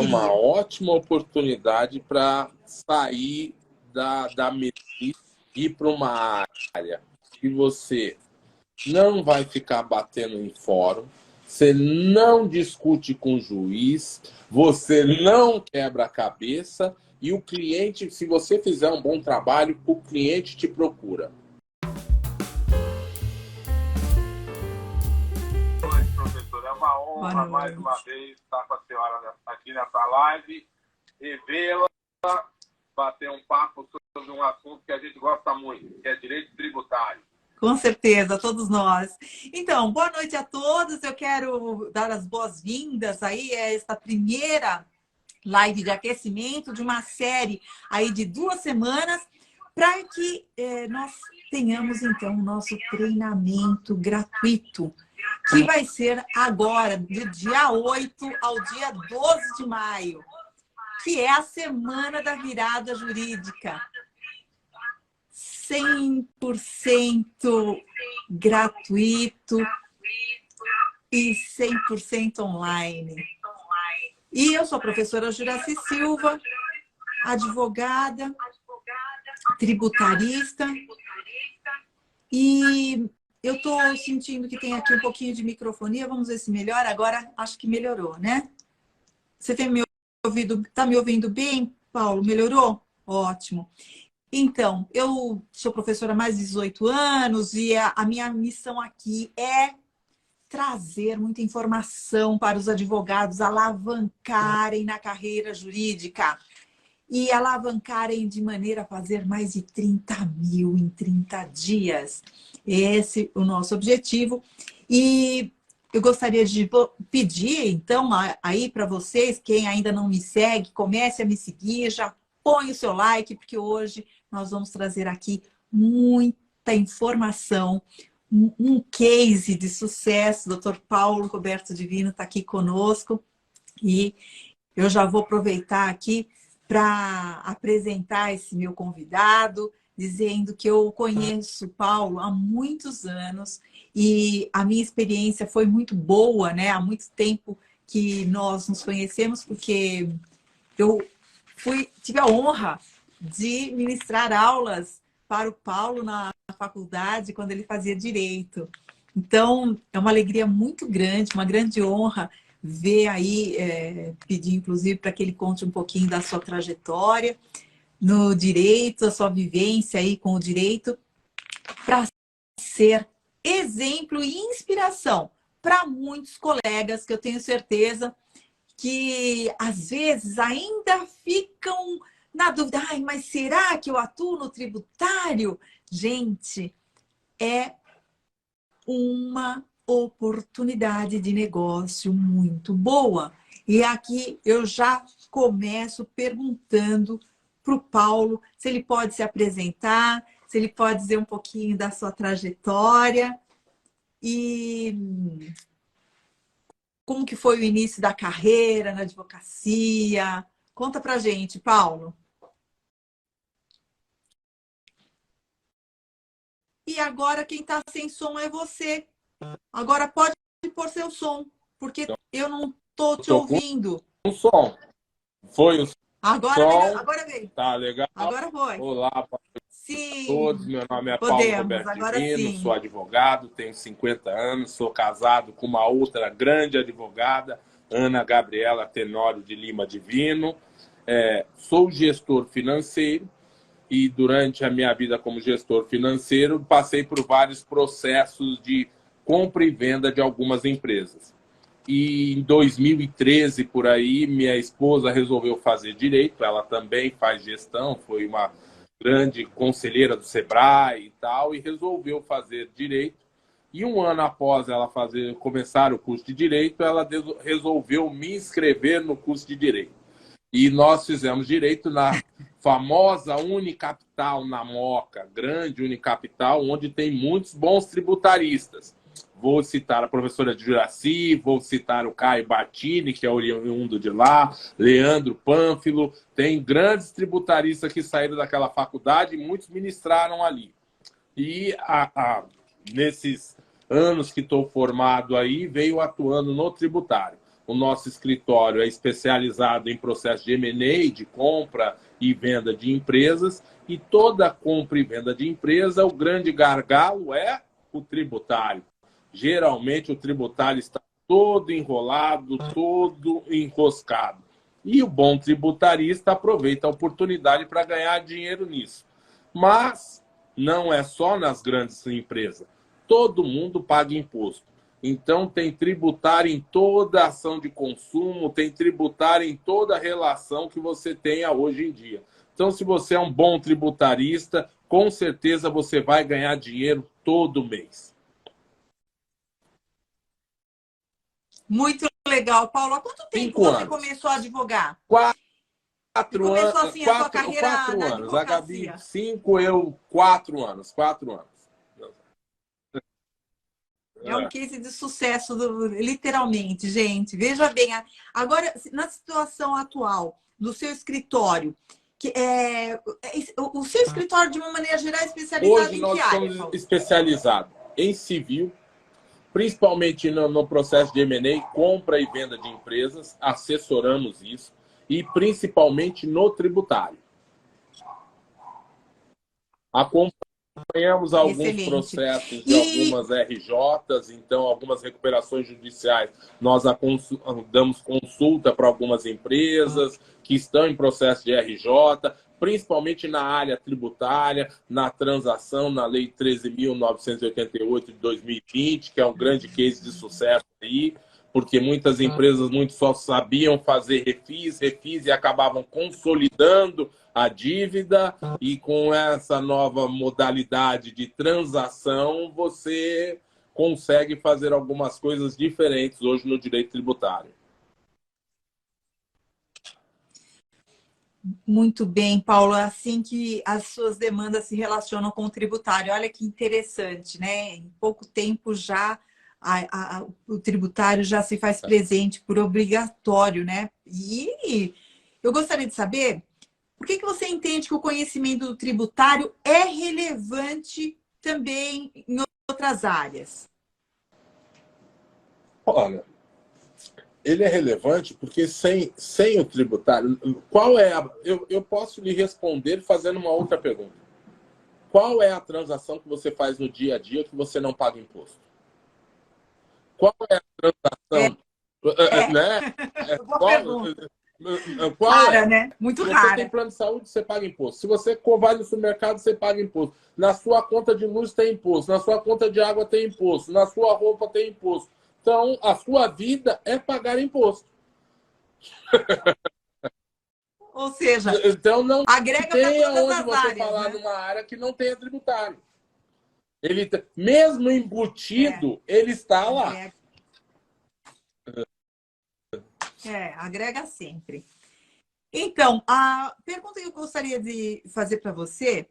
uma ótima oportunidade para sair da mesmice e ir para uma área que você não vai ficar batendo em fórum, você não discute com o juiz, você não quebra a cabeça e o cliente, se você fizer um bom trabalho, o cliente te procura. Oi, professor, é uma honra mais uma vez estar com a senhora aqui nessa live e vê-la bater um papo sobre um assunto que a gente gosta muito, que é direito tributário. Com certeza, todos nós. Então, boa noite a todos. Eu quero dar as boas-vindas aí a esta primeira live de aquecimento de uma série aí de 2 semanas para que nós tenhamos, então, o nosso treinamento gratuito, que vai ser agora, do dia 8 ao dia 12 de maio, que é a Semana da Virada Jurídica. 100% gratuito e 100% online. E eu sou a professora Juraci Silva, advogada, tributarista, e eu estou sentindo que tem aqui um pouquinho de microfonia. Vamos ver se melhora. Agora acho que melhorou, né? Você tem me ouvido? Está me ouvindo bem, Paulo? Melhorou? Ótimo. Então, eu sou professora há mais de 18 anos e a minha missão aqui é trazer muita informação para os advogados alavancarem na carreira jurídica e alavancarem de maneira a fazer mais de 30 mil em 30 dias. Esse é o nosso objetivo. E eu gostaria de pedir, então, aí para vocês, quem ainda não me segue, comece a me seguir, já põe o seu like, porque hoje nós vamos trazer aqui muita informação, um case de sucesso. O Dr. Paulo Roberto Divino está aqui conosco e eu já vou aproveitar aqui para apresentar esse meu convidado, dizendo que eu conheço o Paulo há muitos anos e a minha experiência foi muito boa, né? Há muito tempo que nós nos conhecemos, porque eu tive a honra de ministrar aulas para o Paulo na faculdade, quando ele fazia Direito. Então, é uma alegria muito grande, uma grande honra ver aí, pedir inclusive para que ele conte um pouquinho da sua trajetória no Direito, a sua vivência aí com o Direito, para ser exemplo e inspiração para muitos colegas que eu tenho certeza que às vezes ainda ficam na dúvida. Ai, mas será que eu atuo no tributário? Gente, é uma oportunidade de negócio muito boa. E aqui eu já começo perguntando para o Paulo se ele pode se apresentar, se ele pode dizer um pouquinho da sua trajetória e como que foi o início da carreira na advocacia. Conta pra gente, Paulo. E agora quem está sem som é você. Agora pode pôr seu som, porque eu não estou te ouvindo. Um som. Foi o Agora som. veio, agora veio. Tá legal. Agora foi. Olá para todos. Meu nome é Paulo Roberto Divino, sou advogado, tenho 50 anos, sou casado com uma outra grande advogada, Ana Gabriela Tenório de Lima Divino. Sou gestor financeiro e durante a minha vida como gestor financeiro passei por vários processos de compra e venda de algumas empresas. E em 2013, por aí, minha esposa resolveu fazer direito. Ela também faz gestão, foi uma grande conselheira do Sebrae e tal, e resolveu fazer direito. E um ano após ela começar o curso de direito, ela resolveu me inscrever no curso de direito. E nós fizemos direito na famosa Unicapital, na Moca, grande Unicapital, onde tem muitos bons tributaristas. Vou citar a professora Juraci, vou citar o Caio Battini, que é oriundo de lá, Leandro Pânfilo. Tem grandes tributaristas que saíram daquela faculdade e muitos ministraram ali. E nesses anos que estou formado aí, veio atuando no tributário. o nosso escritório é especializado em processo de M&A, de compra e venda de empresas, e toda compra e venda de empresa, o grande gargalo é o tributário. Geralmente o tributário está todo enrolado, todo enroscado. E o bom tributarista aproveita a oportunidade para ganhar dinheiro nisso. Mas não é só nas grandes empresas. Todo mundo paga imposto. Então, tem tributário em toda ação de consumo, tem tributário em toda relação que você tenha hoje em dia. Então, se você é um bom tributarista, com certeza você vai ganhar dinheiro todo mês. Muito legal. Paulo, há quanto tempo 5 você anos. começou a advogar? 4 começou anos. assim a sua carreira 4 na anos. A Gabi, advocacia? 5, eu 4 anos. 4 anos. É um case de sucesso, literalmente, gente. Veja bem, agora, na situação atual do seu escritório, o seu escritório, de uma maneira geral, é especializado Hoje em que nós área, somos Paulo? especializados em civil, principalmente no processo de M&A, compra e venda de empresas, assessoramos isso, e principalmente no tributário. Acompanhamos alguns Excelente. processos de algumas RJs, então algumas recuperações judiciais, nós damos consulta para algumas empresas que estão em processo de RJ, principalmente na área tributária, na transação, na Lei 13.988 de 2020, que é um grande case de sucesso aí, porque muitas empresas só sabiam fazer refis e acabavam consolidando a dívida, e com essa nova modalidade de transação, você consegue fazer algumas coisas diferentes hoje no direito tributário. Muito bem, Paulo. É assim que as suas demandas se relacionam com o tributário. Olha que interessante, né? Em pouco tempo já o tributário já se faz presente por obrigatório, né? E eu gostaria de saber por que você entende que o conhecimento do tributário é relevante também em outras áreas? Olha, ele é relevante porque sem o tributário, qual é eu posso lhe responder fazendo uma outra pergunta. Qual é a transação que você faz no dia a dia que você não paga imposto? Qual é a transação? Né? Qual rara, é? né? Muito Se você rara. tem plano de saúde, você paga imposto. Se você vai no supermercado, você paga imposto. Na sua conta de luz tem imposto. Na sua conta de água tem imposto. Na sua roupa tem imposto. Então, a sua vida é pagar imposto. Ou seja, então, não agrega para tem todas aonde as você áreas, falar né? numa área que não tenha tributário. Ele, mesmo embutido, ele está lá. Agrega sempre. Então, a pergunta que eu gostaria de fazer para você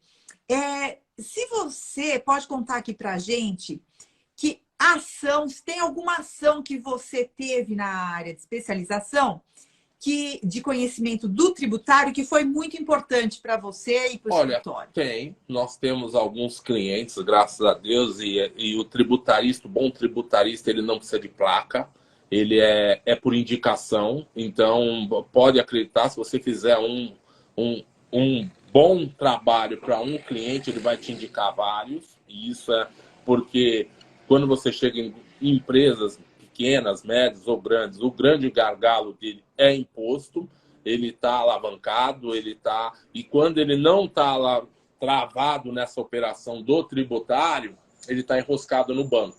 é se você pode contar aqui para a gente que ação, se tem alguma ação que você teve na área de especialização de conhecimento do tributário que foi muito importante para você e para o escritório. Tem. Nós temos alguns clientes, graças a Deus, e o tributarista, o bom tributarista, ele não precisa de placa, ele é por indicação. Então, pode acreditar, se você fizer um bom trabalho para um cliente, ele vai te indicar vários. E isso é porque quando você chega em empresas pequenas, médias ou grandes, o grande gargalo dele é imposto. Ele está alavancado, e quando ele não está lá travado nessa operação do tributário, ele está enroscado no banco.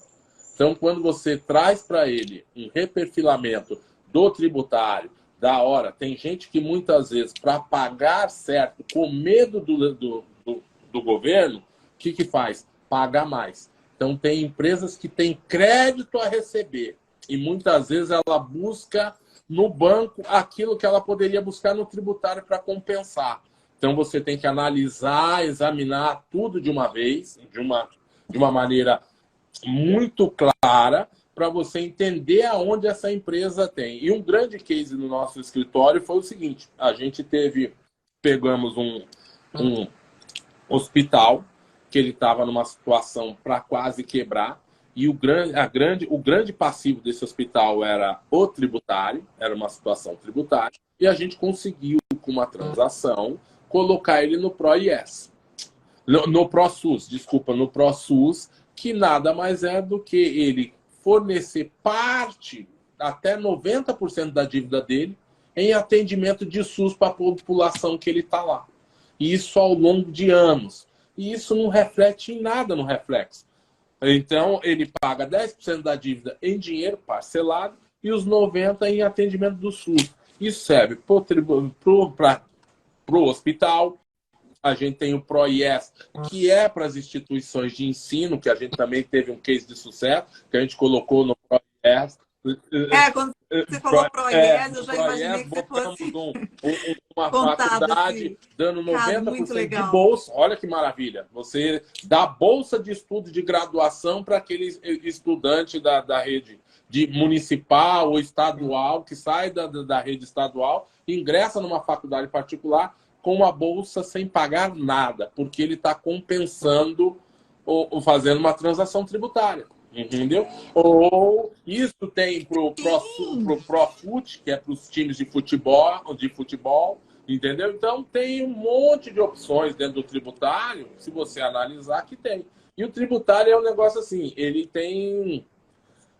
Então, quando você traz para ele um reperfilamento do tributário, da hora, tem gente que muitas vezes, para pagar certo, com medo do governo, o que faz? Paga mais. Então, tem empresas que têm crédito a receber, e muitas vezes ela busca no banco aquilo que ela poderia buscar no tributário para compensar. Então, você tem que analisar, examinar tudo de uma vez, de uma maneira muito clara, para você entender aonde essa empresa tem. E um grande case no nosso escritório foi o seguinte: a gente pegamos um hospital que ele estava numa situação para quase quebrar, E o grande passivo desse hospital era o tributário, era uma situação tributária, e a gente conseguiu, com uma transação, colocar ele no ProIS. No ProSUS, desculpa, no ProSUS, que nada mais é do que ele fornecer parte, até 90% da dívida dele, em atendimento de SUS para a população que ele está lá. E isso ao longo de anos. E isso não reflete em nada no reflexo. Então, ele paga 10% da dívida em dinheiro parcelado e os 90% em atendimento do SUS. Isso serve para o hospital. A gente tem o ProIS, que é para as instituições de ensino, que a gente também teve um case de sucesso, que a gente colocou no ProIS. Quando você falou ProIS, eu já imaginei que você fosse uma faculdade assim. dando 90% de Legal. bolsa. Olha que maravilha. Você dá bolsa de estudo de graduação para aquele estudante da rede de municipal ou estadual, que sai da rede estadual, ingressa numa faculdade particular com uma bolsa sem pagar nada, porque ele está compensando ou fazendo uma transação tributária. Entendeu? Ou isso tem pro Profut, que é para os times de futebol, entendeu? Então tem um monte de opções dentro do tributário, se você analisar, que tem. E o tributário é um negócio assim, ele tem,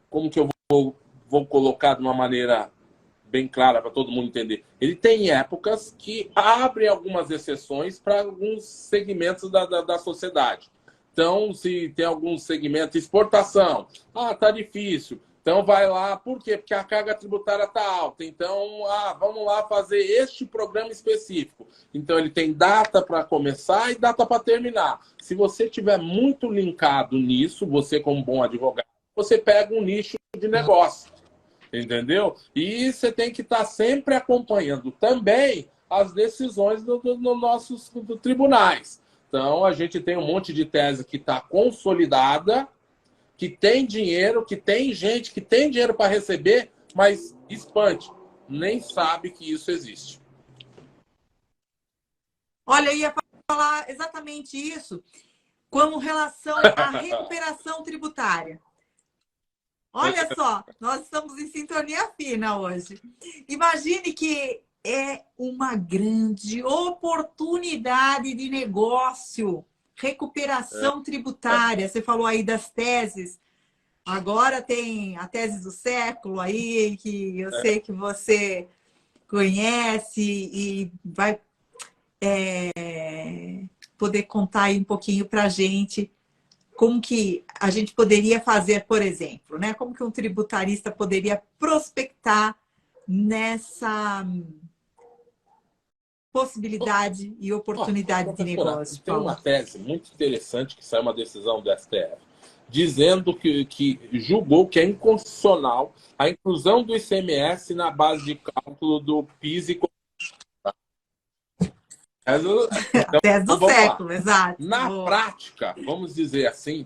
como que eu vou colocar de uma maneira bem clara para todo mundo entender, ele tem épocas que abre algumas exceções para alguns segmentos da sociedade. Então, se tem algum segmento, exportação, tá difícil, então vai lá, por quê? Porque a carga tributária está alta, então, vamos lá fazer este programa específico. Então, ele tem data para começar e data para terminar. Se você estiver muito linkado nisso, você como bom advogado, você pega um nicho de negócio, entendeu? E você tem que estar sempre acompanhando também as decisões dos nossos tribunais. Então, a gente tem um monte de tese que está consolidada, que tem dinheiro, que tem gente que tem dinheiro para receber, mas espante, nem sabe que isso existe. Olha, eu ia falar exatamente isso com relação à recuperação tributária. Olha só, nós estamos em sintonia fina hoje. Imagine que é uma grande oportunidade de negócio, recuperação tributária. Você falou aí das teses. Agora tem a tese do século aí, que eu sei que você conhece e vai poder contar aí um pouquinho para a gente como que a gente poderia fazer, por exemplo, né? Como que um tributarista poderia prospectar nessa possibilidade e oportunidade de negócio. Tem uma tese muito interessante que saiu uma decisão do STF, dizendo que julgou que é inconstitucional a inclusão do ICMS na base de cálculo do PIS e a tese do século, exato. Na prática, vamos dizer assim,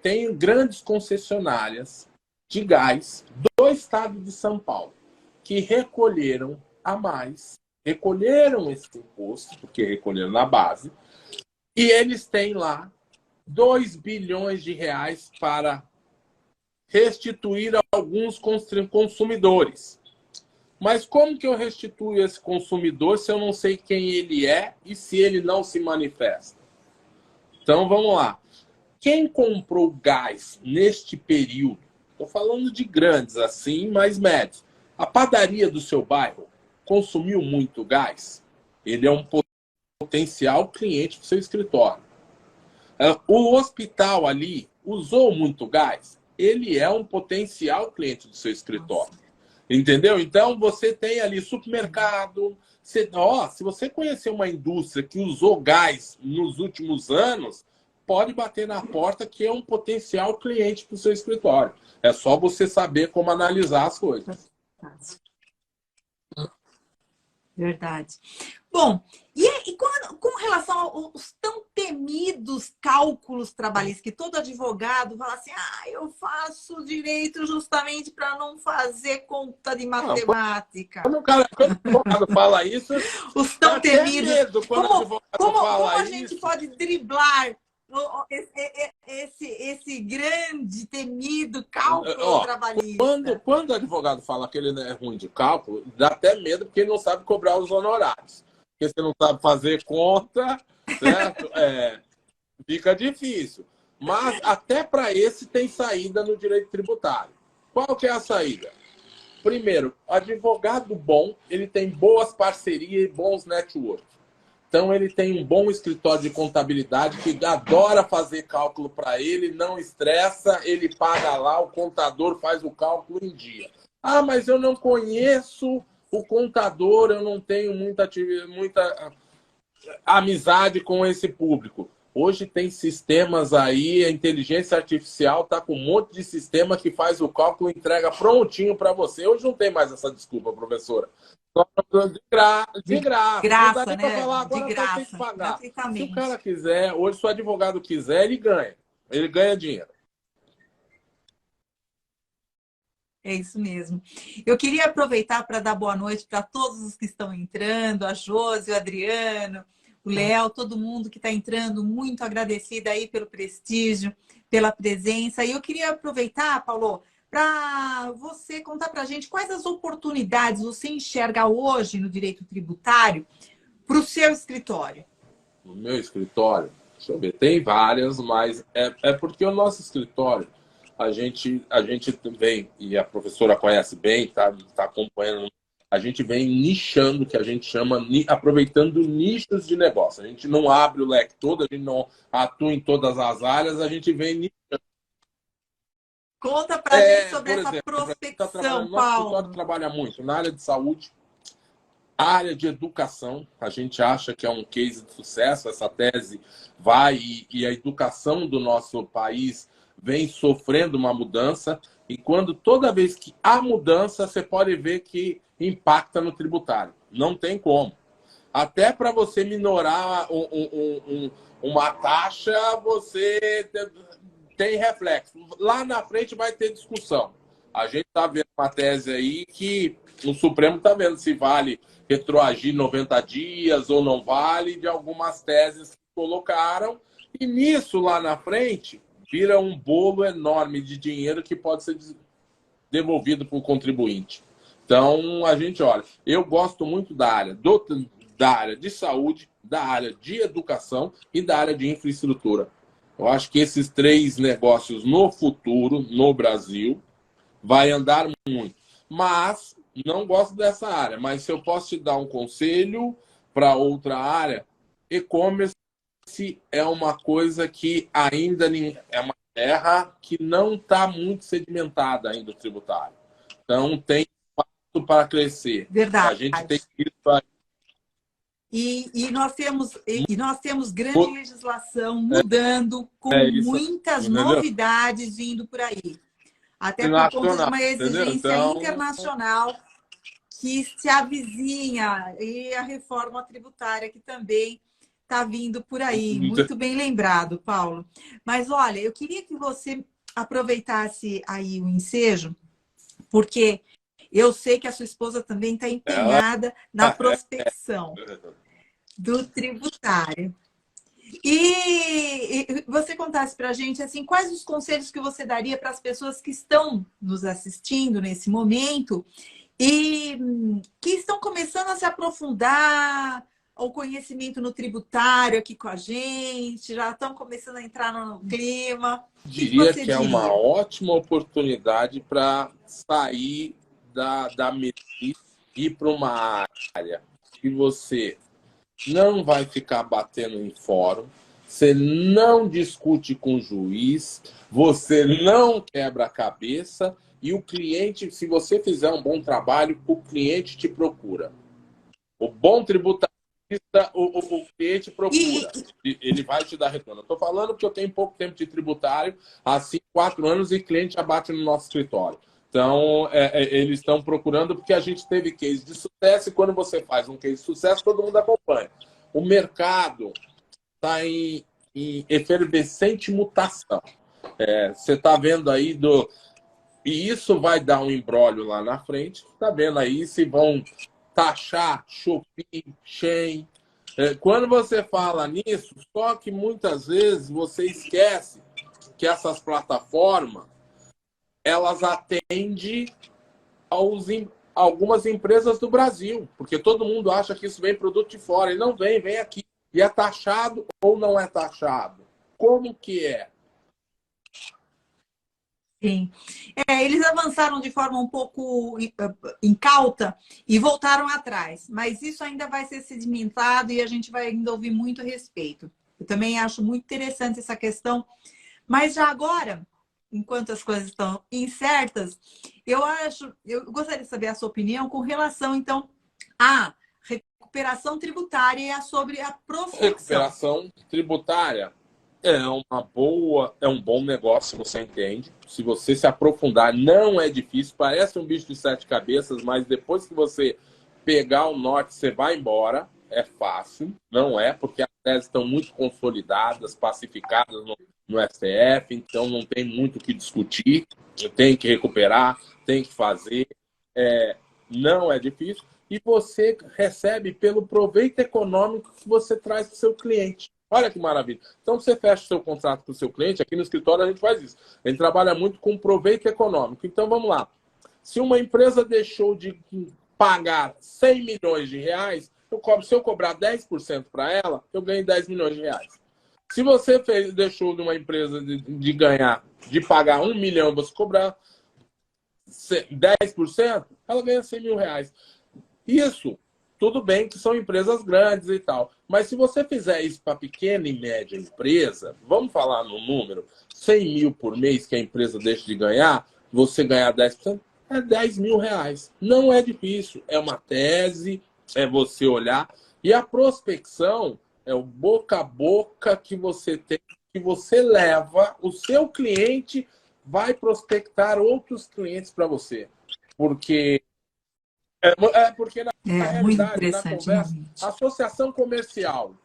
tem grandes concessionárias de gás do estado de São Paulo que recolheram a mais, recolheram esse imposto, porque recolheram na base, e eles têm lá 2 bilhões de reais para restituir a alguns consumidores. Mas como que eu restituo esse consumidor se eu não sei quem ele é e se ele não se manifesta? Então, vamos lá. Quem comprou gás neste período? Estou falando de grandes assim, mas médios. A padaria do seu bairro consumiu muito gás? Ele é um potencial cliente do seu escritório. O hospital ali usou muito gás? Ele é um potencial cliente do seu escritório. Entendeu? Então, você tem ali supermercado. Se você conhecer uma indústria que usou gás nos últimos anos, pode bater na porta que é um potencial cliente para o seu escritório. É só você saber como analisar as coisas. Verdade. Bom, e com relação aos tão temidos cálculos trabalhistas, que todo advogado fala assim, eu faço direito justamente para não fazer conta de matemática. Quando o advogado fala isso, os tão temidos. Medo quando o advogado como fala a gente pode driblar esse grande, temido cálculo trabalhista. Quando o advogado fala que ele não é ruim de cálculo, dá até medo, porque ele não sabe cobrar os honorários. Porque você não sabe fazer conta, certo? Fica difícil. Mas até para esse tem saída no direito tributário. Qual que é a saída? Primeiro, advogado bom, ele tem boas parcerias e bons networks. Então, ele tem um bom escritório de contabilidade que adora fazer cálculo para ele, não estressa, ele paga lá, o contador faz o cálculo em dia. Ah, mas eu não conheço o contador, eu não tenho muita amizade com esse público. Hoje tem sistemas aí, a inteligência artificial está com um monte de sistema que faz o cálculo e entrega prontinho para você. Hoje não tem mais essa desculpa, professora. De graça. Graça, não dá nem né? Para falar, agora de graça, tem que pagar. gratuitamente. Se o cara quiser, hoje se o advogado quiser, ele ganha. Ele ganha dinheiro. É isso mesmo. Eu queria aproveitar para dar boa noite para todos os que estão entrando, a Josi, o Adriano, o Léo, todo mundo que está entrando, muito agradecida aí pelo prestígio, pela presença. E eu queria aproveitar, Paulo, para você contar para a gente quais as oportunidades você enxerga hoje no direito tributário para o seu escritório. No meu escritório, deixa eu ver, tem várias, mas é porque o nosso escritório, a gente vem, e a professora conhece bem, tá acompanhando, a gente vem nichando, que a gente chama, aproveitando nichos de negócio. A gente não abre o leque todo, a gente não atua em todas as áreas, a gente vem nichando. Conta pra gente sobre essa exemplo, prospecção, nosso escritório Paulo. trabalha muito na área de saúde, área de educação. A gente acha que é um case de sucesso, essa tese vai e a educação do nosso país vem sofrendo uma mudança, e toda vez que há mudança, você pode ver que impacta no tributário. Não tem como. Até para você minorar uma taxa, você tem reflexo. Lá na frente vai ter discussão. A gente está vendo uma tese aí que o Supremo está vendo se vale retroagir 90 dias ou não vale, de algumas teses que colocaram. E nisso, lá na frente, vira um bolo enorme de dinheiro que pode ser devolvido para o contribuinte. Então, a gente olha. Eu gosto muito da área de saúde, da área de educação e da área de infraestrutura. Eu acho que esses três negócios no futuro, no Brasil, vai andar muito. Mas não gosto dessa área. Mas se eu posso te dar um conselho para outra área, e-commerce é uma coisa que ainda é uma terra que não está muito sedimentada ainda o tributário. Então, tem espaço para crescer. Verdade. A gente tem isso aí. E nós temos grande legislação mudando, com muitas novidades vindo por aí. Até por conta de uma exigência internacional que se avizinha, e a reforma tributária que também está vindo por aí. Muito bem lembrado, Paulo. Mas olha, eu queria que você aproveitasse aí o ensejo, porque eu sei que a sua esposa também está empenhada na prospecção do tributário. E você contasse para a gente assim, quais os conselhos que você daria para as pessoas que estão nos assistindo nesse momento e que estão começando a se aprofundar ao conhecimento no tributário aqui com a gente, já estão começando a entrar no clima. Diria que é uma ótima oportunidade para sair da medicina e ir para uma área que você não vai ficar batendo em fórum, você não discute com o juiz, você não quebra a cabeça e o cliente, se você fizer um bom trabalho, o cliente te procura. O bom tributarista, o cliente procura. Ele vai te dar retorno. Eu estou falando porque eu tenho pouco tempo de tributário, há 4 anos, e cliente abate no nosso escritório. Então, eles estão procurando porque a gente teve case de sucesso e quando você faz um case de sucesso, todo mundo acompanha. O mercado está em efervescente mutação. Você está vendo aí E isso vai dar um imbróglio lá na frente. Está vendo aí se vão taxar Shopee, Shein, Quando você fala nisso, só que muitas vezes você esquece que essas plataformas, elas atendem algumas empresas do Brasil, porque todo mundo acha que isso vem produto de fora, e não vem, vem aqui. E é taxado ou não é taxado? Como que é? Sim. Eles avançaram de forma um pouco incauta e voltaram atrás, mas isso ainda vai ser sedimentado e a gente vai ainda ouvir muito a respeito. Eu também acho muito interessante essa questão, mas já agora, enquanto as coisas estão incertas, eu gostaria de saber a sua opinião com relação, então, à recuperação tributária e sobre a prospecção. Recuperação tributária é um bom negócio, você entende. Se você se aprofundar, não é difícil, parece um bicho de 7 cabeças, mas depois que você pegar o norte, você vai embora. É fácil, não é, porque as teses estão muito consolidadas, pacificadas no STF, então não tem muito o que discutir, tem que recuperar, tem que fazer, não é difícil, e você recebe pelo proveito econômico que você traz para o seu cliente. Olha que maravilha. Então você fecha o seu contrato com o seu cliente, aqui no escritório a gente faz isso. A gente trabalha muito com proveito econômico. Então vamos lá. Se uma empresa deixou de pagar 100 milhões de reais, se eu cobrar 10% para ela, eu ganho 10 milhões de reais. Se você deixou de uma empresa de pagar 1 milhão, você cobrar 10%, ela ganha 100 mil reais. Isso, tudo bem que são empresas grandes e tal. Mas se você fizer isso para pequena e média empresa, vamos falar no número, 100 mil por mês que a empresa deixa de ganhar, você ganhar 10%, é 10 mil reais. Não é difícil, é uma tese, é você olhar. E a prospecção é o boca a boca que você tem, que você leva, o seu cliente vai prospectar outros clientes para você. Porque na realidade, na conversa, associação comercial,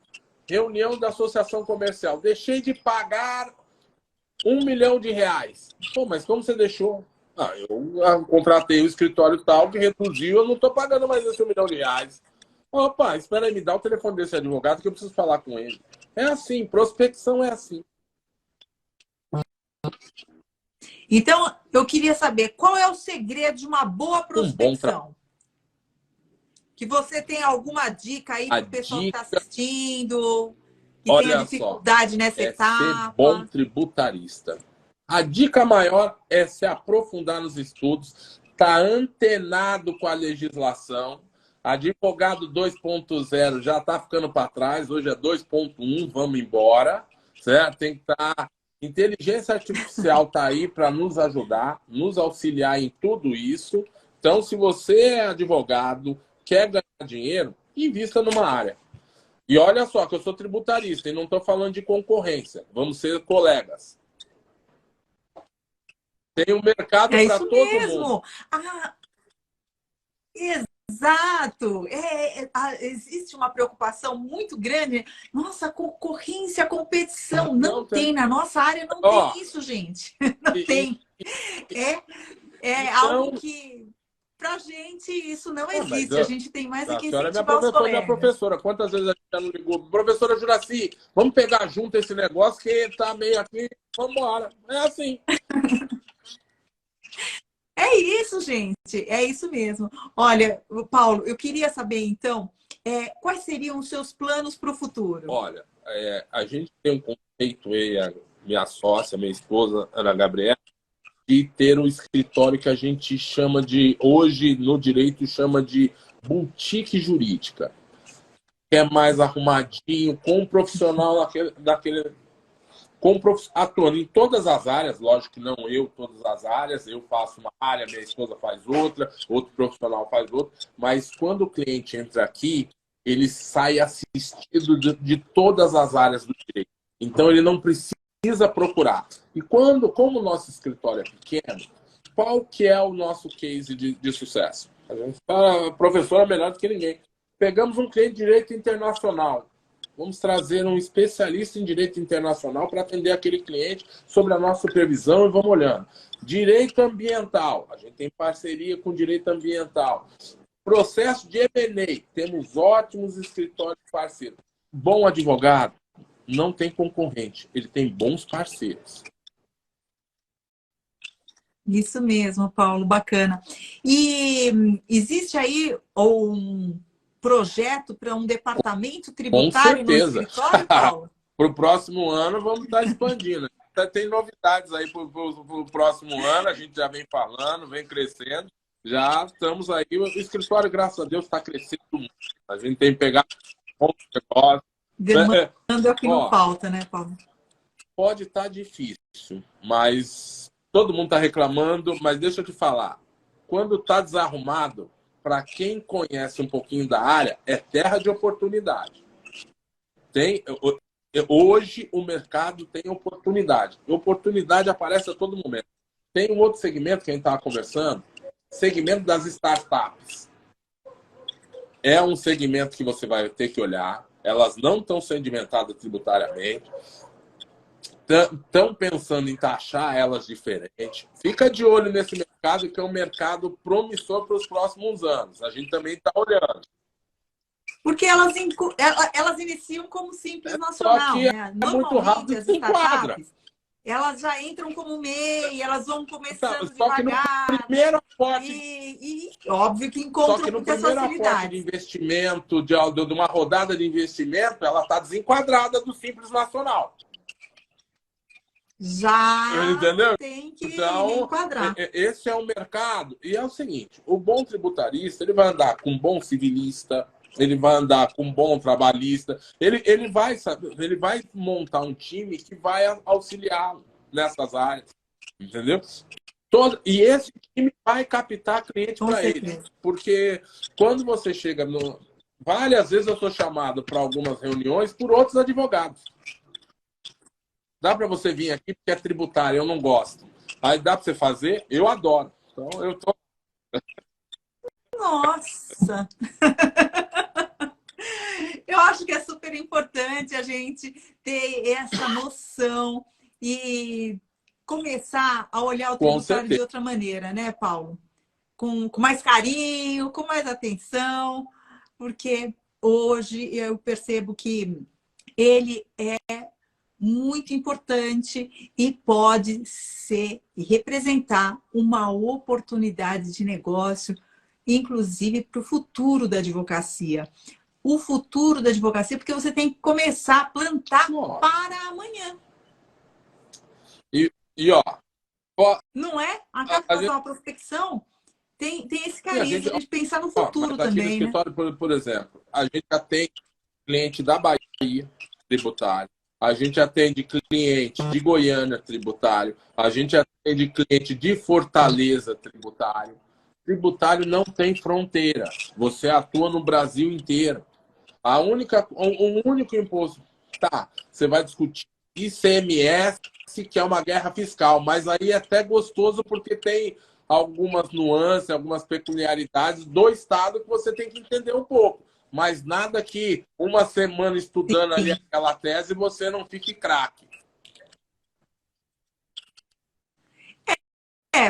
reunião da associação comercial, deixei de pagar 1 milhão de reais. Pô, mas como você deixou? Eu contratei o escritório tal que reduziu, eu não estou pagando mais esse 1 milhão de reais. Opa, espera aí, me dá o telefone desse advogado que eu preciso falar com ele. É assim, prospecção é assim. Então, eu queria saber qual é o segredo de uma boa prospecção? Que você tem alguma dica aí para o pessoal que está assistindo, que tenha dificuldade nessa etapa? Ser bom tributarista. A dica maior é se aprofundar nos estudos, estar antenado com a legislação. Advogado 2.0 já está ficando para trás, hoje é 2.1, vamos embora, certo? Tem que estar... Inteligência artificial está aí para nos ajudar, nos auxiliar em tudo isso. Então, se você é advogado, quer ganhar dinheiro, invista numa área. E olha só, que eu sou tributarista e não estou falando de concorrência. Vamos ser colegas. Tem um mercado para todo mundo. Exato. Existe uma preocupação muito grande. Nossa, concorrência, competição. Não tem. Na nossa área não tem isso, gente. Não tem. Então, algo que... Pra gente, isso não existe. A gente tem mais que incentivar os colegas. Minha professora, quantas vezes a gente já não ligou? Professora Juraci, vamos pegar junto esse negócio que tá meio aqui, vamos embora. É assim. É isso, gente. É isso mesmo. Olha, Paulo, eu queria saber, então, quais seriam os seus planos para o futuro? Olha, a gente tem um conceito, minha sócia, minha esposa, Ana Gabriela, de ter um escritório que a gente chama de, hoje no direito, chama de boutique jurídica. Que é mais arrumadinho, com um profissional atuando em todas as áreas, lógico que não eu, todas as áreas, eu faço uma área, minha esposa faz outra, outro profissional faz outra, mas quando o cliente entra aqui, ele sai assistido de todas as áreas do direito. Então ele não precisa procurar. E como o nosso escritório é pequeno, qual que é o nosso case de sucesso? A gente fala, professor é melhor do que ninguém. Pegamos um cliente de direito internacional. Vamos trazer um especialista em direito internacional para atender aquele cliente sobre a nossa supervisão e vamos olhando. Direito ambiental. A gente tem parceria com direito ambiental. Processo de M&A. Temos ótimos escritórios parceiros. Bom advogado não tem concorrente. Ele tem bons parceiros. Isso mesmo, Paulo, bacana. E existe aí um projeto para um departamento tributário no escritório, Paulo? Para o próximo ano, vamos estar expandindo. Tem novidades aí para o próximo ano, a gente já vem falando, vem crescendo. Já estamos aí. O escritório, graças a Deus, está crescendo muito. A gente tem que pegar bons negócios. Demanda é o que não falta, né, Paulo? Pode estar difícil, mas todo mundo está reclamando. Mas deixa eu te falar, quando está desarrumado, para quem conhece um pouquinho da área, é terra de oportunidade. Hoje o mercado tem oportunidade. Oportunidade aparece a todo momento. Tem um outro segmento que a gente estava conversando, segmento das startups. É um segmento que você vai ter que olhar. Elas não estão sedimentadas tributariamente. Estão pensando em taxar elas diferente. Fica de olho nesse mercado, que é um mercado promissor para os próximos anos. A gente também está olhando. Porque elas iniciam como simples nacional, só que né? É muito rápido, as se enquadra. Elas já entram como MEI, elas vão começando só que devagar. No primeiro aporte, e óbvio que encontram só que no muitas primeiro facilidades. aporte de investimento, de uma rodada de investimento, ela está desenquadrada do simples nacional. Já Entendeu? tem que Então, enquadrar. Esse é o mercado. E é o seguinte, o bom tributarista, ele vai andar com um bom civilista, ele vai andar com um bom trabalhista, ele vai montar um time que vai auxiliá-lo nessas áreas. Entendeu? E esse time vai captar cliente para ele. Porque quando você chega no... Várias vezes eu sou chamado para algumas reuniões por outros advogados. Dá para você vir aqui porque é tributário, eu não gosto. Aí dá para você fazer, eu adoro. Então eu tô... Nossa! Eu acho que é super importante a gente ter essa noção e começar a olhar o tributário de outra maneira, né, Paulo? Com mais carinho, com mais atenção, porque hoje eu percebo que ele é muito importante e pode ser e representar uma oportunidade de negócio, inclusive para o futuro da advocacia. O futuro da advocacia, porque você tem que começar a plantar para amanhã. E não é? Acaba de fazer uma prospecção. Tem esse carinho de a gente pensar no futuro também, no escritório, né? Por exemplo, a gente já tem cliente da Bahia tributário, a gente atende cliente de Goiânia tributário, a gente atende cliente de Fortaleza tributário. Tributário não tem fronteira. Você atua no Brasil inteiro. O único imposto, você vai discutir ICMS, que é uma guerra fiscal, mas aí é até gostoso porque tem algumas nuances, algumas peculiaridades do Estado que você tem que entender um pouco. Mas nada que uma semana estudando ali aquela tese você não fique craque.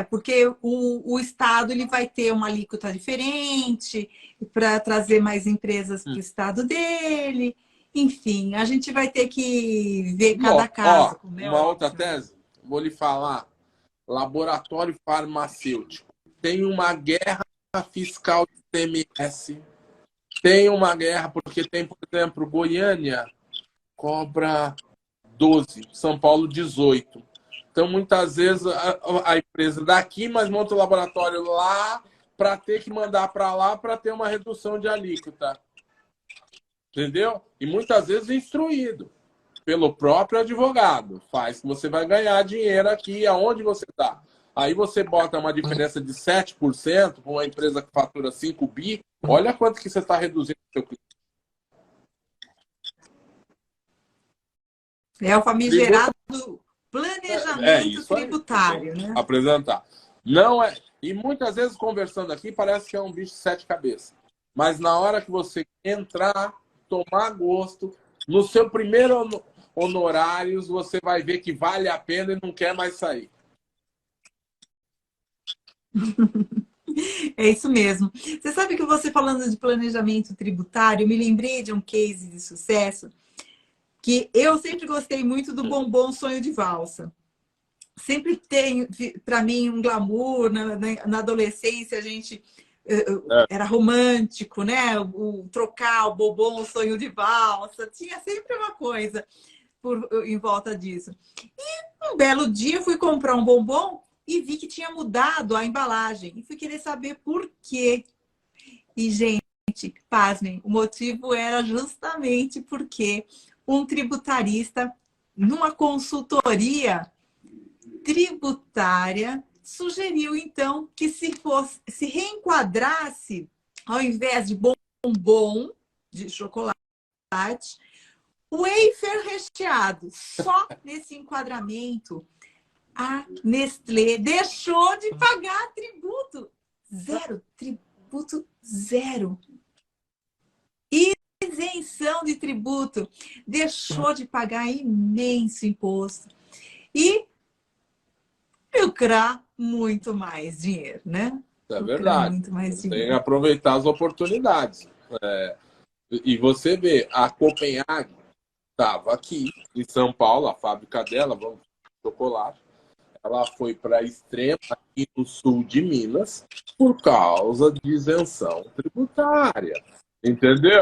Porque o Estado ele vai ter uma alíquota diferente para trazer mais empresas para o Estado dele. Enfim, a gente vai ter que ver cada caso. Uma outra tese, vou lhe falar. Laboratório farmacêutico. Tem uma guerra fiscal de ICMS. Tem uma guerra, porque tem, por exemplo, Goiânia cobra 12, São Paulo 18. Então, muitas vezes, a empresa daqui, mas monta o laboratório lá para ter que mandar para lá para ter uma redução de alíquota. Entendeu? E muitas vezes instruído pelo próprio advogado. Faz que você vai ganhar dinheiro aqui, aonde você está. Aí você bota uma diferença de 7% para uma empresa que fatura 5 bi. Olha quanto que você está reduzindo o seu cliente. É o famigerado planejamento tributário, né? Apresentar. Não é. E muitas vezes conversando aqui parece que é um bicho de 7 cabeças. Mas na hora que você entrar, tomar gosto, no seu primeiro honorários, você vai ver que vale a pena e não quer mais sair. É isso mesmo. Você sabe que você falando de planejamento tributário, eu me lembrei de um case de sucesso que eu sempre gostei muito do bombom sonho de valsa. Sempre tem, para mim, um glamour. Na adolescência, a gente era romântico, né? Trocar o bombom, o sonho de valsa. Tinha sempre uma coisa em volta disso. E um belo dia, eu fui comprar um bombom e vi que tinha mudado a embalagem. E fui querer saber por quê. E, gente, pasmem, o motivo era justamente porque um tributarista, numa consultoria tributária, sugeriu, então, que se reenquadrasse, ao invés de bombom de chocolate, wafer recheado. Só nesse enquadramento, a Nestlé deixou de pagar tributo. Zero. Tributo zero. Isenção de tributo. Deixou de pagar imenso imposto. E lucrar muito mais dinheiro, né? É verdade. Muito mais dinheiro. Tem que aproveitar as oportunidades. E você vê, a Copenhague estava aqui em São Paulo, a fábrica dela, vamos chocolate. Ela foi para Extrema, aqui no sul de Minas, por causa de isenção tributária. Entendeu?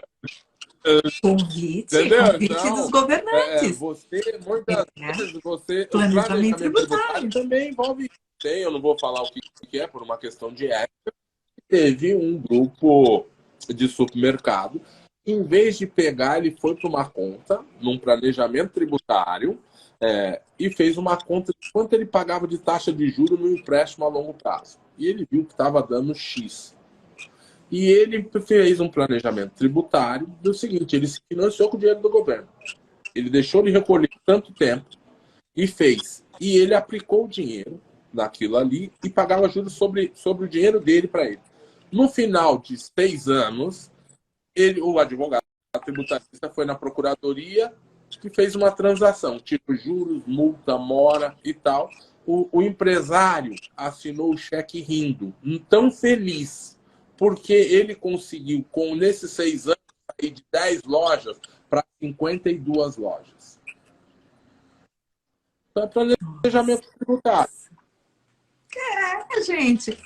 Convite então, dos governantes. Muitas vezes, o planejamento tributário também envolve. Eu não vou falar o que é, por uma questão de ética. Teve um grupo de supermercado, em vez de pegar, ele foi para uma conta, num planejamento tributário, e fez uma conta de quanto ele pagava de taxa de juros no empréstimo a longo prazo. E ele viu que estava dando X. E ele fez um planejamento tributário do seguinte: ele se financiou com o dinheiro do governo. Ele deixou de recolher tanto tempo e fez. E ele aplicou o dinheiro naquilo ali e pagava juros sobre o dinheiro dele para ele. No final de 6 anos, o advogado tributarista foi na procuradoria e fez uma transação, tipo juros, multa, mora e tal. O empresário assinou o cheque rindo, tão feliz, porque ele conseguiu, nesses 6 anos, sair de 10 lojas para 52 lojas. Então, é planejamento tributário. Gente.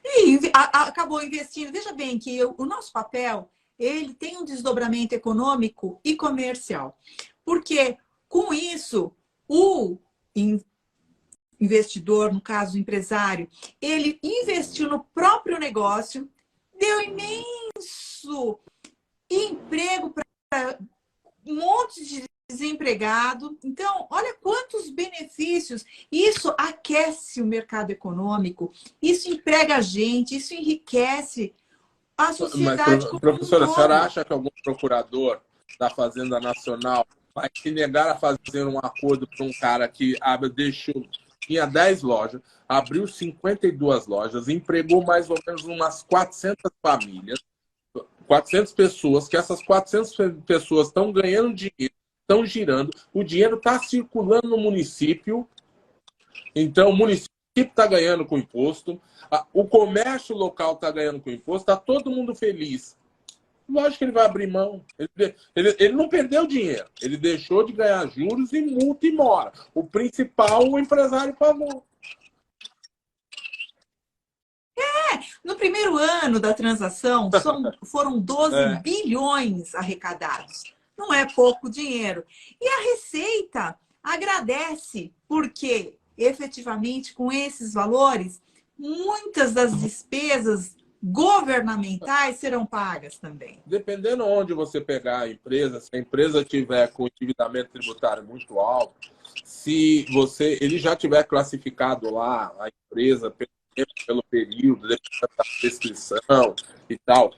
E acabou investindo. Veja bem que o nosso papel, ele tem um desdobramento econômico e comercial. Porque, com isso, o investidor, no caso o empresário, ele investiu no próprio negócio, deu imenso emprego para um monte de desempregado. Então, olha quantos benefícios. Isso aquece o mercado econômico, isso emprega a gente, isso enriquece a sociedade. Mas, professora, a senhora acha que algum procurador da Fazenda Nacional vai se negar a fazer um acordo com um cara que tinha 10 lojas, abriu 52 lojas, empregou mais ou menos umas 400 famílias, 400 pessoas, que essas 400 pessoas estão ganhando dinheiro, estão girando, o dinheiro está circulando no município, então o município está ganhando com imposto, o comércio local está ganhando com imposto, está todo mundo feliz. Lógico que ele vai abrir mão. Ele não perdeu dinheiro, ele deixou de ganhar juros e multa e mora. O principal, o empresário pagou. No primeiro ano da transação, foram 12 bilhões arrecadados. Não é pouco dinheiro. E a Receita agradece, porque, efetivamente, com esses valores, muitas das despesas governamentais serão pagas também. Dependendo onde você pegar a empresa, se a empresa tiver com endividamento tributário muito alto, se ele já tiver classificado lá a empresa pelo período, depois da prescrição e tal,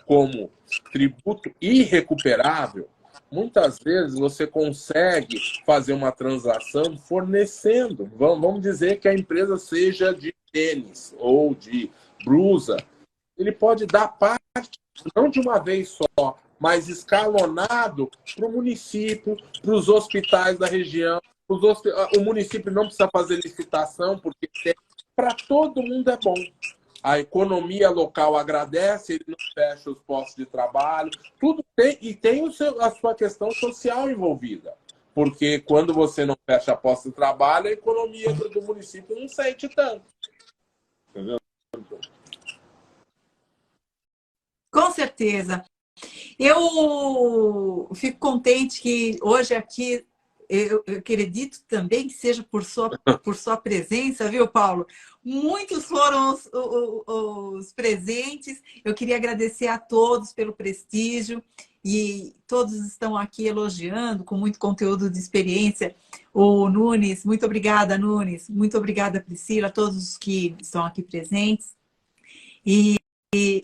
como tributo irrecuperável, muitas vezes você consegue fazer uma transação fornecendo. Vamos dizer que a empresa seja de tênis ou de blusa. Ele pode dar parte, não de uma vez só, mas escalonado para o município, para os hospitais da região. O município não precisa fazer licitação, porque para todo mundo é bom. a economia local agradece, ele não fecha os postos de trabalho, tudo tem, e tem a sua questão social envolvida. Porque quando você não fecha a posto de trabalho, a economia do município não sente tanto. Entendeu? Com certeza. Eu fico contente que hoje aqui, eu acredito também que seja por sua presença, viu, Paulo? Muitos foram os presentes. Eu queria agradecer a todos pelo prestígio e todos estão aqui elogiando, com muito conteúdo de experiência. O Nunes, muito obrigada, Nunes. Muito obrigada, Priscila, a todos os que estão aqui presentes. E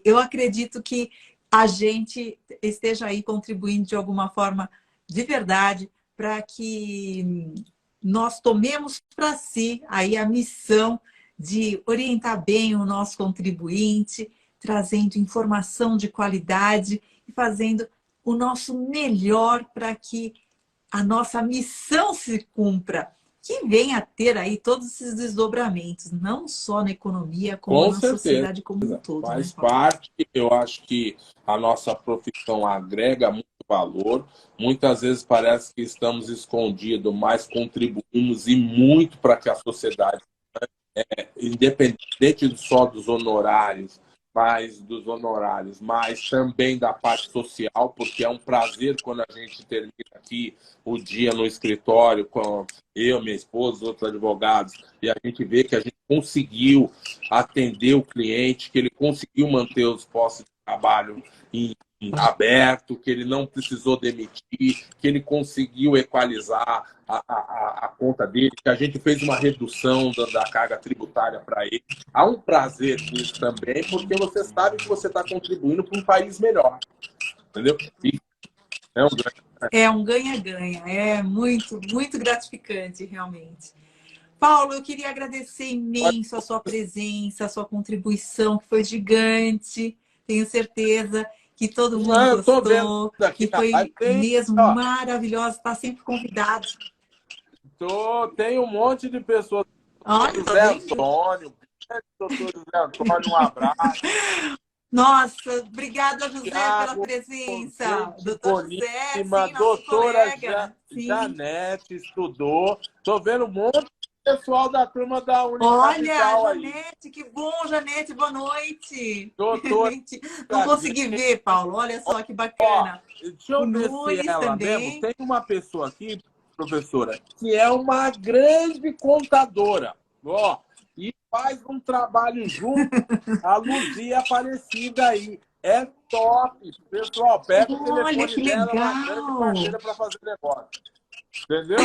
eu acredito que a gente esteja aí contribuindo de alguma forma de verdade para que nós tomemos para si aí a missão de orientar bem o nosso contribuinte, trazendo informação de qualidade e fazendo o nosso melhor para que a nossa missão se cumpra, que venha a ter aí todos esses desdobramentos, não só na economia, como na sociedade como um todo. Faz parte, eu acho que a nossa profissão agrega muito valor. Muitas vezes parece que estamos escondidos, mas contribuímos e muito para que a sociedade, independente só dos honorários, mas também da parte social, porque é um prazer quando a gente termina aqui o dia no escritório com eu, minha esposa, outros advogados, e a gente vê que a gente conseguiu atender o cliente, que ele conseguiu manter os postos de trabalho aberto, que ele não precisou demitir, que ele conseguiu equalizar a conta dele, que a gente fez uma redução da carga tributária para ele. Há um prazer nisso também, porque você sabe que você está contribuindo para um país melhor. Entendeu? E é um ganha-ganha. É muito, muito gratificante, realmente. Paulo, eu queria agradecer imenso a sua presença, a sua contribuição, que foi gigante. Tenho certeza que todo mundo gostou, que foi mesmo maravilhosa. Está sempre convidado. Tem um monte de pessoas. Olha, José Antônio, doutor José Antônio, um abraço. Nossa, obrigada, José, pela presença. Doutor José, sim, nosso colega. Janete estudou. Estou vendo um monte de pessoal da turma da Unicapital. Olha, Janete, que bom, Janete, boa noite. Doutor, não consegui ver, Paulo. Olha só que bacana. Deixa eu ver se ela mesmo. Tem uma pessoa aqui, professora, que é uma grande contadora. Ó, e faz um trabalho junto, a Luzia Aparecida aí. É top. Pessoal, pega o telefone dela, uma grande parceira para fazer negócio. Entendeu?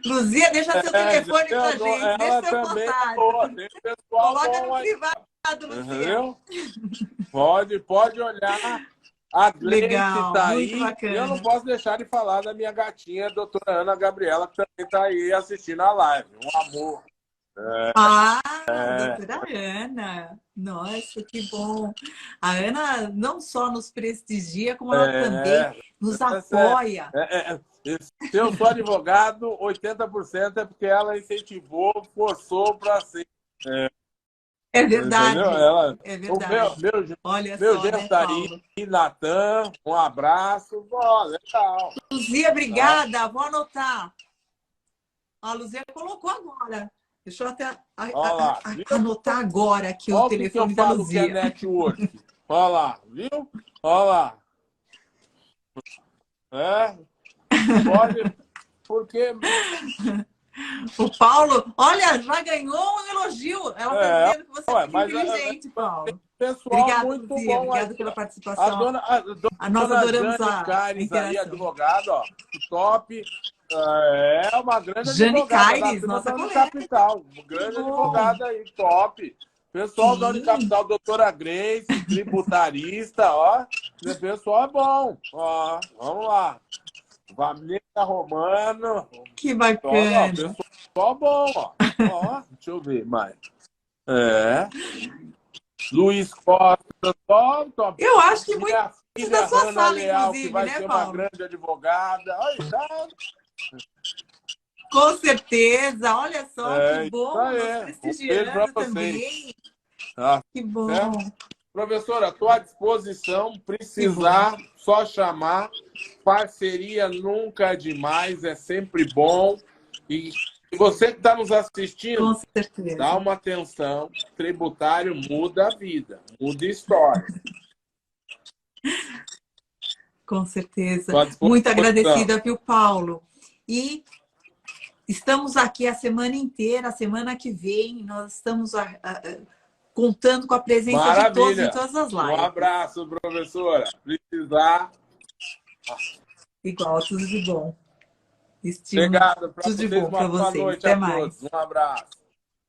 Luzia, deixa seu telefone pra gente. Deixa seu contato. Tem pessoal coloca no privado, Luzia. Entendeu? Pode olhar. A Gleice está aí. Bacana. Eu não posso deixar de falar da minha gatinha, a doutora Ana Gabriela, que também está aí assistindo a live. Um amor. Doutora Ana. Nossa, que bom. A Ana não só nos prestigia, como ela também nos apoia. Se eu sou advogado, 80% é porque ela incentivou, forçou para ser. É verdade. Ela, é verdade. Olha meu só, né, Paulo? Natan, um abraço. Legal. Luzia, obrigada. Vou anotar. A Luzia colocou agora. Deixa eu até anotar agora aqui o telefone da Luzia. Olha que é network. Olha lá, viu? Olha lá. Pode, porque... O Paulo, olha, já ganhou um elogio. Ela está dizendo que você é muito inteligente, Paulo. Pessoal, obrigada, muito Luzia. bom. Obrigada pela participação. Nós adoramos a Caires aí, advogada, ó, top. É uma grande Jane advogada. Caires, nossa da Unicapital. Grande advogada aí, top. Pessoal da Unicapital, doutora Grace, tributarista, ó. O pessoal é bom. Ó, vamos lá. Vanessa Romano. Que bacana. Pessoal bom, ó. Deixa eu ver mais. Luiz Costa, top. Eu acho que muito da sua sala, Leal, inclusive, que vai né, ser Paulo? uma grande advogada. Aí, tá. Com certeza. Olha só, que bom. Nós Um beijo prestigiando para vocês. também. Ah, Que bom. Professora, estou à disposição. Precisar, só chamar. Parceria nunca é demais, é sempre bom. E você que está nos assistindo, Com certeza. dá uma atenção. Tributário muda a vida, muda a história. Com certeza. Muito agradecida, viu, Paulo? E estamos aqui a semana inteira, a semana que vem, nós estamos contando com a presença de todos em todas as lives. Um abraço, professora. Precisar. Igual, tudo de bom. Obrigado. Tudo de bom para vocês. Boa noite Até a mais. todos. Um abraço.